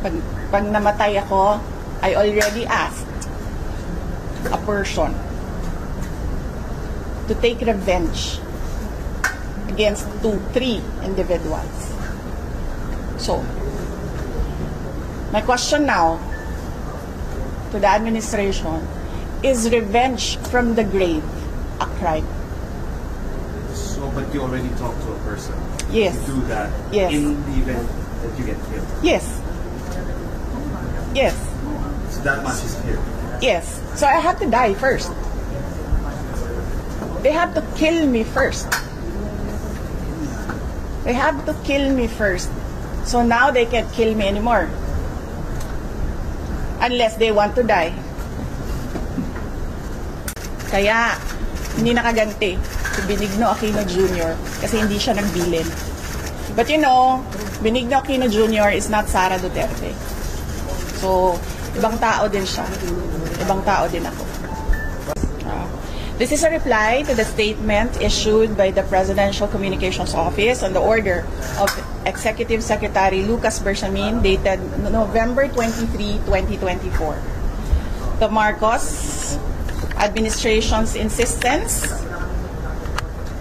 Pag namatay ako, I already asked a person to take revenge against 3 individuals. So, my question now to the administration, is revenge from the grave a crime? So, but you already talked to a person. Yes. To do that. Yes. In the event that you get killed. Yes. Yes. So that much is clear. Yes. So I have to die first. They have to kill me first. They have to kill me first. So now they can't kill me anymore. Unless they want to die. Kaya, hindi nakaganti si Benigno Aquino Jr. kasi hindi siya nagbilin. But you know, Benigno Aquino Jr. is not Sara Duterte. So, ibang tao din siya. Ibang tao din ako. This is a reply to the statement issued by the Presidential Communications Office on the order of Executive Secretary Lucas Bersamin dated November 23, 2024. The Marcos administration's insistence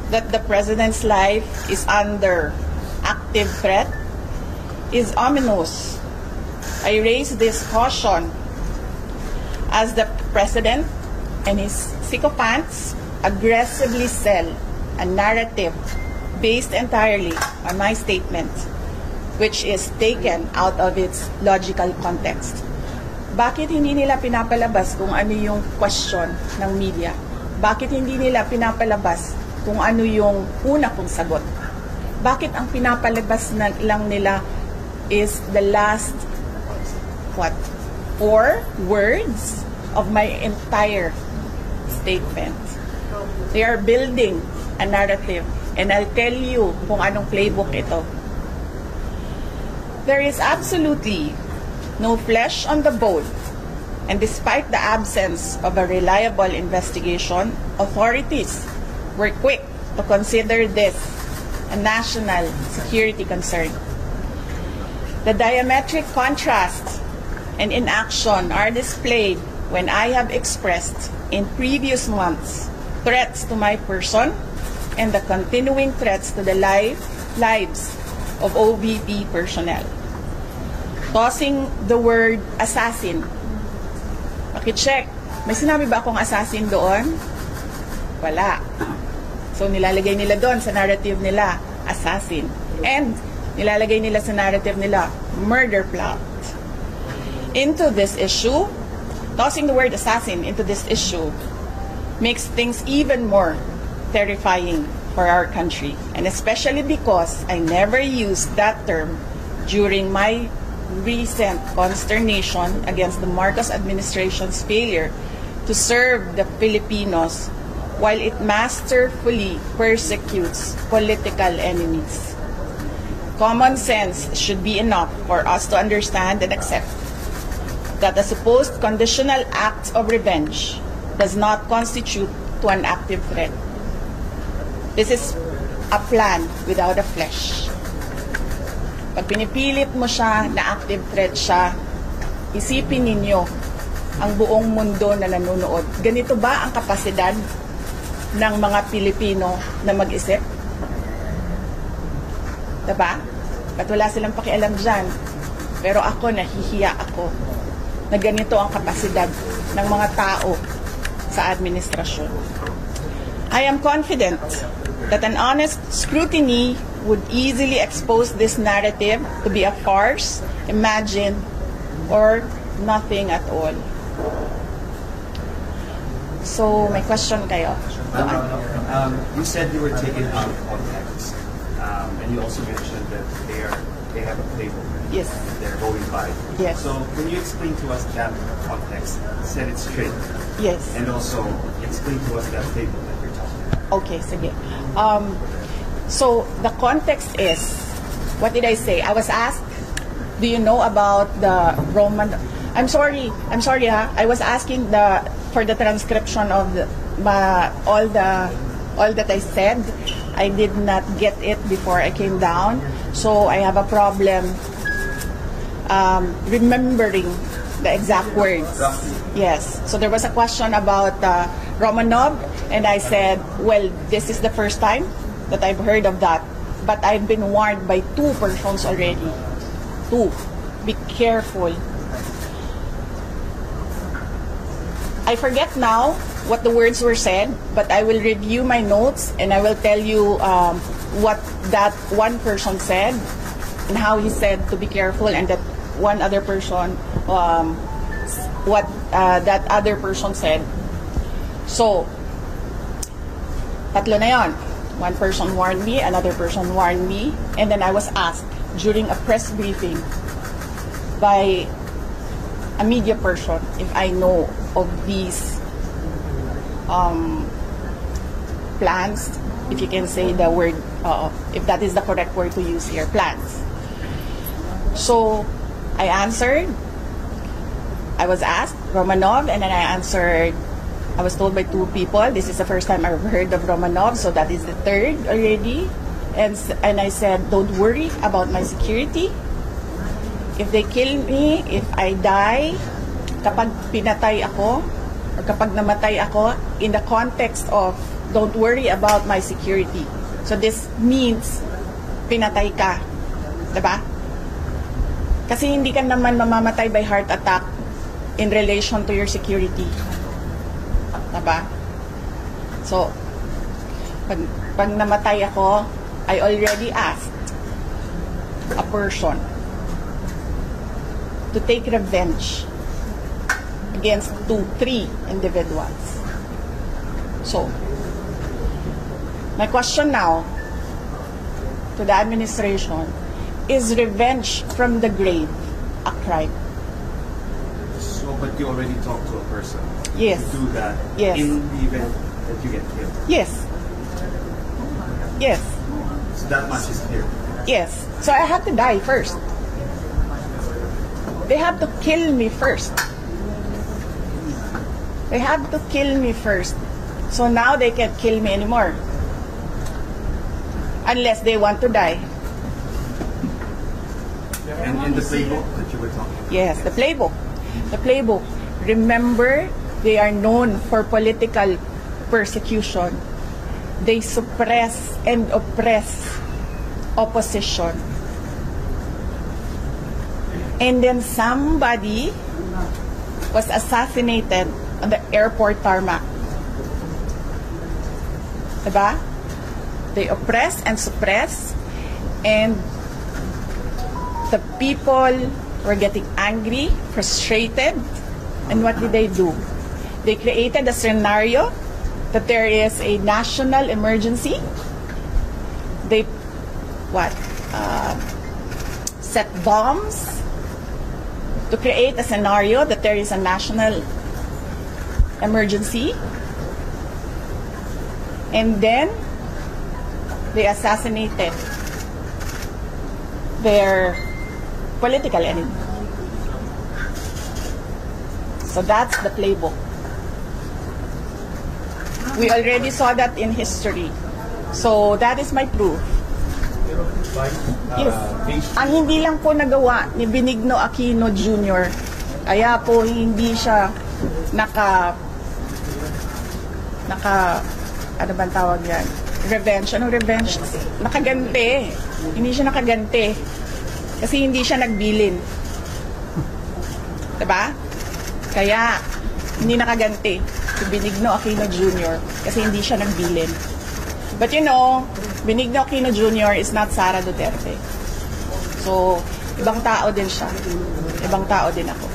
that the President's life is under active threat is ominous. I raise this caution as the President and his sycophants aggressively sell a narrative based entirely on my statement, which is taken out of its logical context. Bakit hindi nila pinapalabas kung ano yung question ng media? Bakit hindi nila pinapalabas kung ano yung una kong sagot? Bakit ang pinapalabas lang nila is the last, 4 words of my entire statement? They are building a narrative, and I'll tell you kung anong playbook ito. There is absolutely no flesh on the bone, and despite the absence of a reliable investigation, authorities were quick to consider this a national security concern. The diametric contrast and inaction are displayed when I have expressed in previous months threats to my person and the continuing threats to the lives of OVP personnel. Tossing the word assassin. Pakicheck, may sinabi ba akong assassin doon? Wala. So nilalagay nila doon sa narrative nila, assassin. And nilalagay nila sa narrative nila, murder plot. Into this issue, tossing the word assassin into this issue makes things even more terrifying for our country. And especially because I never used that term during my recent consternation against the Marcos administration's failure to serve the Filipinos while it masterfully persecutes political enemies. Common sense should be enough for us to understand and accept that the supposed conditional act of revenge does not constitute to an active threat. This is a plan without a flesh. Pag pinipilit mo siya na active threat siya, isipin ninyo ang buong mundo na nanonood. Ganito ba ang kapasidad ng mga Pilipino na mag-isip? Diba? At wala silang pakialam dyan. Pero ako, nahihiya ako na ganito ang kapasidad ng mga tao sa administrasyon. I am confident that an honest scrutiny would easily expose this narrative to be a farce, imagined, or nothing at all. So, may question kayo? You said you were taken out of context, and you also mentioned that they have a playbook. Yes. They're going by. Yes. So, can you explain to us that context? Set it straight. Yes. And also, explain to us that playbook that you're talking about. Okay, sige. So, the context is, what did I say? I was asked, do you know about the Roman... I'm sorry ha. I was asking for the transcription of all that I said. I did not get it before I came down. So, I have a problem remembering the exact words. Yes. So there was a question about Romanov, and I said, well, this is the first time that I've heard of that. But I've been warned by 2 persons already. 2. Be careful. I forget now what the words were said, but I will review my notes and I will tell you what that one person said and how he said to be careful, and that one other person, what that other person said. So, tatlo na yon. One person warned me, another person warned me, and then I was asked during a press briefing by a media person if I know of these plans, if you can say the word, if that is the correct word to use here, plans. So I answered, I was asked Romanov, and then I answered, I was told by 2 people, this is the first time I've heard of Romanov, so that is the 3rd already. And I said, don't worry about my security. If they kill me, if I die, kapag pinatay ako, or kapag namatay ako, in the context of don't worry about my security. So this means pinatay ka. Diba? Kasi hindi ka naman mamamatay by heart attack in relation to your security. Diba? So, pag namatay ako, I already asked a person to take revenge against 2-3 individuals. So, my question now to the administration, is revenge from the grave a crime? So, but you already talked to a person. Yes. To do that. Yes. In the event that you get killed. Yes. Yes. So that much is clear. Yes. So I have to die first. They have to kill me first. They have to kill me first. So now they can't kill me anymore. Unless they want to die. And in the playbook that you were talking about? Yes, the playbook. The playbook. Remember, they are known for political persecution. They suppress and oppress opposition. And then somebody was assassinated on the airport tarmac. Diba? They oppress and suppress, and the people were getting angry, frustrated, and what did they do? They created a scenario that there is a national emergency. They set bombs to create a scenario that there is a national emergency, and then they assassinated their political enemy. So that's the playbook. We already saw that in history. So that is my proof. Yes. Ang hindi lang po nagawa ni Benigno Aquino Jr., kaya po hindi siya ano bang tawag yan? Revenge. Anong revenge? Nakaganti. Hindi siya nakaganti. Kasi hindi siya nagbilin. Diba? Kaya, hindi nakaganti si Benigno Aquino Jr. kasi hindi siya nagbilin. But you know, Benigno Aquino Jr. is not Sara Duterte. So, ibang tao din siya. Ibang tao din ako.